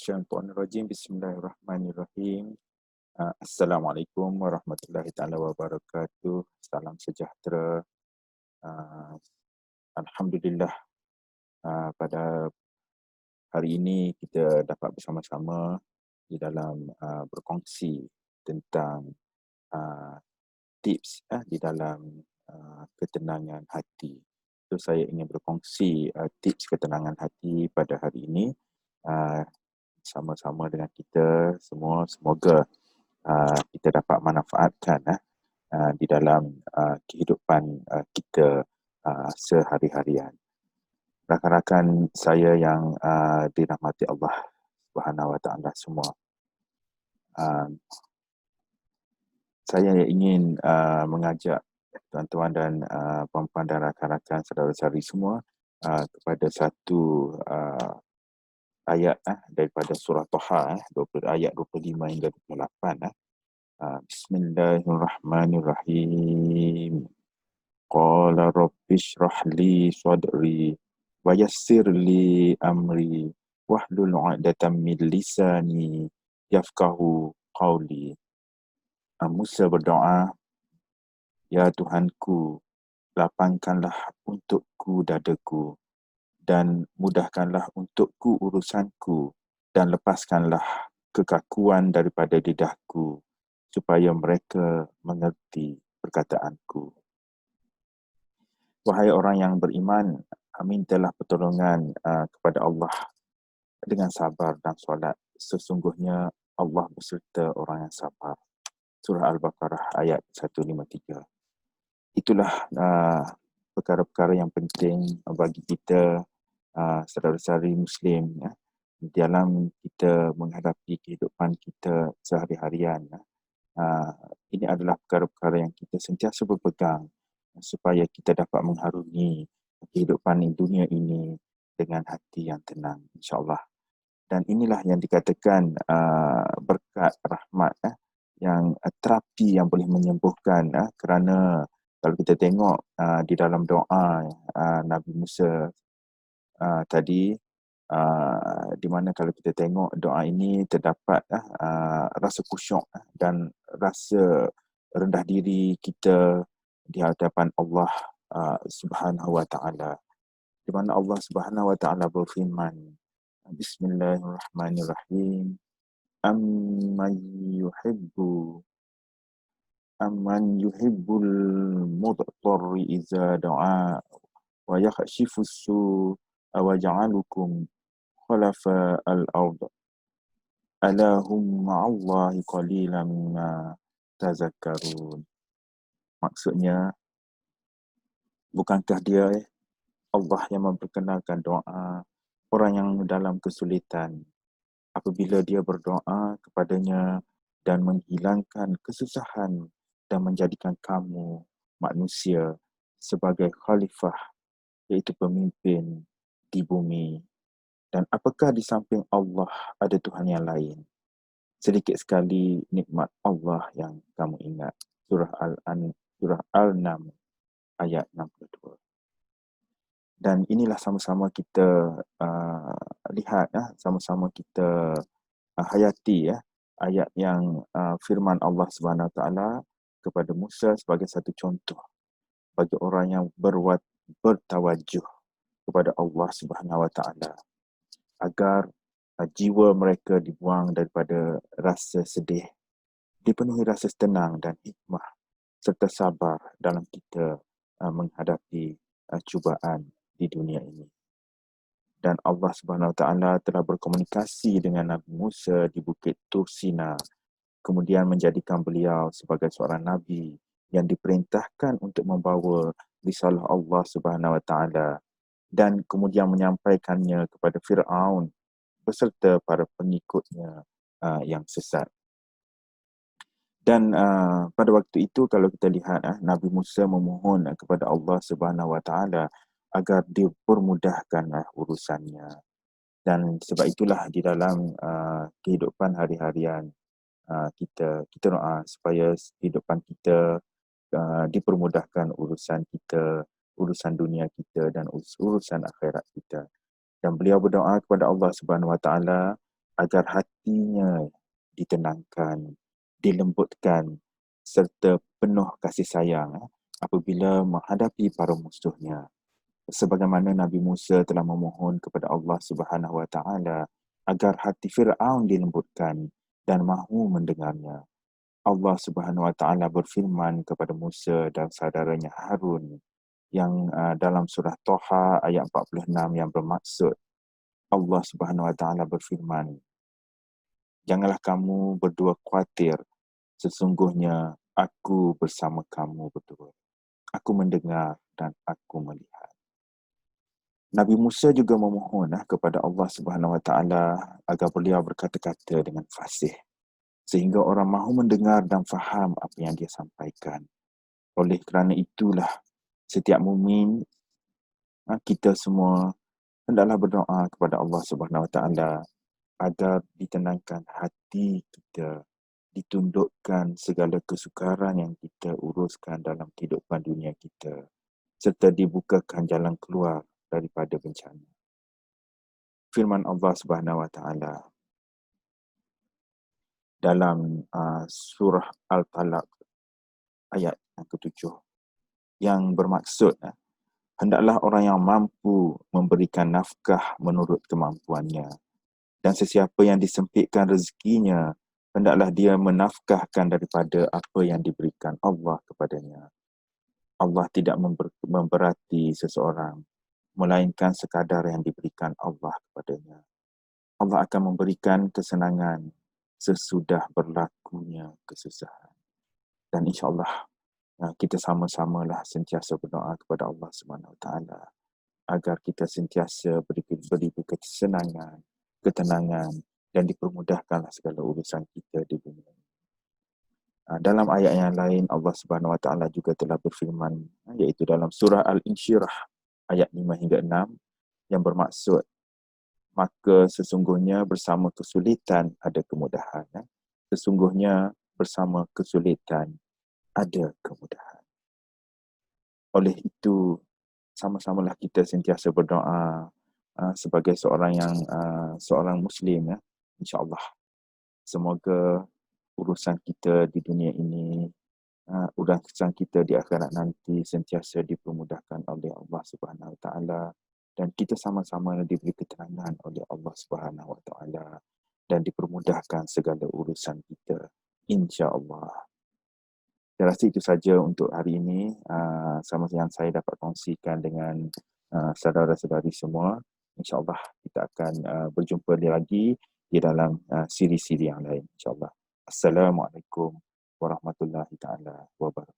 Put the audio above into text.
minasyaitonir rajim. Bismillahirrahmanirrahim. Assalamualaikum warahmatullahi taala wabarakatuh. Salam sejahtera. Uh, Alhamdulillah, pada hari ini kita dapat bersama-sama di dalam berkongsi tentang uh, tips di dalam ketenangan hati. So, saya ingin berkongsi tips ketenangan hati pada hari ini sama-sama dengan kita semua. Semoga kita dapat manfaatkan di dalam kehidupan kita sehari-harian. Rakan-rakan saya yang dirahmati Allah Subhanahu Wa Taala semua, saya ingin mengajak tuan-tuan dan puan-puan dan rakan-rakan saudara-saudari semua kepada satu ayat daripada surah Taha, ayat 25 hingga 28. Bismillahirrahmanirrahim. Qala rabbi shrah li sadri wa yassir li amri wahlul 'uqdatam min lisani yafqahu qawli. Musa berdoa, ya Tuhanku, lapangkanlah untukku dadaku dan mudahkanlah untukku urusanku dan lepaskanlah kekakuan daripada lidahku supaya mereka mengerti perkataanku. Wahai orang yang beriman, mintalah pertolongan kepada Allah dengan sabar dan solat. Sesungguhnya Allah beserta orang yang sabar. Surah Al-Baqarah ayat 153. Itulah perkara-perkara yang penting bagi kita saudara-saudari Muslim dalam kita menghadapi kehidupan kita sehari-harian. Ini adalah perkara-perkara yang kita sentiasa berpegang supaya kita dapat mengharungi kehidupan di dunia ini dengan hati yang tenang, insya-Allah. Dan inilah yang dikatakan berkat rahmat yang terapi yang boleh menyembuhkan, kerana kalau kita tengok di dalam doa Nabi Musa tadi, di mana kalau kita tengok doa ini terdapat rasa khusyuk dan rasa rendah diri kita di hadapan Allah Subhanahu Wa Taala, di mana Allah Subhanahu Wa Taala berfirman, Bismillahirrahmanirrahim. Amman yuhibbul mudtarri iza da'a wa yakhshifus su'a wa ja'alukum khulafa al-ard. Ala hum ma'allahi qalilan ma tazakkarun. Maksudnya, bukankah dia Allah yang memperkenalkan doa orang yang dalam kesulitan apabila dia berdoa kepadanya dan menghilangkan kesusahan dan menjadikan kamu manusia sebagai khalifah, iaitu pemimpin di bumi. Dan apakah di samping Allah ada Tuhan yang lain? Sedikit sekali nikmat Allah yang kamu ingat. Surah Al-Naml ayat 62. Dan inilah sama-sama kita lihat, sama-sama kita hayati ayat yang firman Allah Subhanahu Wa Taala kepada Musa sebagai satu contoh bagi orang yang bertawajuh kepada Allah Subhanahu Wa Taala, agar jiwa mereka dibuang daripada rasa sedih, dipenuhi rasa tenang dan hikmah serta sabar dalam kita menghadapi cubaan di dunia ini. Dan Allah Subhanahu Wa Taala telah berkomunikasi dengan Nabi Musa di Bukit Tur Sina, kemudian menjadikan beliau sebagai seorang nabi yang diperintahkan untuk membawa risalah Allah Subhanahu Wa Taala dan kemudian menyampaikannya kepada Firaun beserta para pengikutnya yang sesat. Dan pada waktu itu kalau kita lihat Nabi Musa memohon kepada Allah Subhanahu Wa Taala agar dipermudahkan urusannya. Dan sebab itulah di dalam kehidupan hari-harian kita doa supaya kehidupan kita dipermudahkan urusan kita, urusan dunia kita dan urusan akhirat kita. Dan beliau berdoa kepada Allah Subhanahu Wa Taala agar hatinya ditenangkan, dilembutkan serta penuh kasih sayang apabila menghadapi para musuhnya. Sebagaimana Nabi Musa telah memohon kepada Allah Subhanahu Wa Taala agar hati Firaun dilembutkan dan mahu mendengarnya. Allah Subhanahu Wa Taala berfirman kepada Musa dan saudaranya Harun yang dalam surah Toha ayat 46 yang bermaksud Allah Subhanahu Wa Taala berfirman, janganlah kamu berdua khawatir, sesungguhnya aku bersama kamu berdua. Aku mendengar dan aku melihat. Nabi Musa juga memohon kepada Allah Subhanahu Wa Taala agar beliau berkata-kata dengan fasih sehingga orang mahu mendengar dan faham apa yang dia sampaikan. Oleh kerana itulah setiap mukmin, kita semua hendaklah berdoa kepada Allah Subhanahu Wa Taala agar ditenangkan hati kita, ditundukkan segala kesukaran yang kita uruskan dalam kehidupan dunia kita, serta dibukakan jalan keluar daripada bencana. Firman Allah Subhanahu Wa Taala dalam surah Al-Talaq ayat yang ketujuh yang bermaksud hendaklah orang yang mampu memberikan nafkah menurut kemampuannya, dan sesiapa yang disempitkan rezekinya hendaklah dia menafkahkan daripada apa yang diberikan Allah kepadanya. Allah tidak memberati seseorang melainkan sekadar yang diberikan Allah kepadanya. Allah akan memberikan kesenangan sesudah berlakunya kesusahan. Dan insya-Allah kita sama-samalah sentiasa berdoa kepada Allah Subhanahu Wa Taala agar kita sentiasa diberi kesenangan, ketenangan dan dipermudahkanlah segala urusan kita di dunia. Dalam ayat yang lain Allah Subhanahu Wa Taala juga telah berfirman iaitu dalam surah Al-Insyirah ayat 5 hingga 6 yang bermaksud maka sesungguhnya bersama kesulitan ada kemudahan. Sesungguhnya bersama kesulitan ada kemudahan. Oleh itu, sama-samalah kita sentiasa berdoa sebagai seorang Muslim. InsyaAllah, semoga urusan kita di dunia ini, urusan kita di akhirat nanti sentiasa dipermudahkan oleh Allah Subhanahu Wa Taala dan kita sama-sama diberi keterangan oleh Allah Subhanahu Wa Taala dan dipermudahkan segala urusan kita, insya-Allah. Saya rasa itu saja untuk hari ini, sama yang saya dapat kongsikan dengan saudara-saudari semua. InsyaAllah kita akan berjumpa lagi di dalam siri-siri yang lain, insyaAllah. Assalamualaikum warahmatullahi taala wabarakatuh.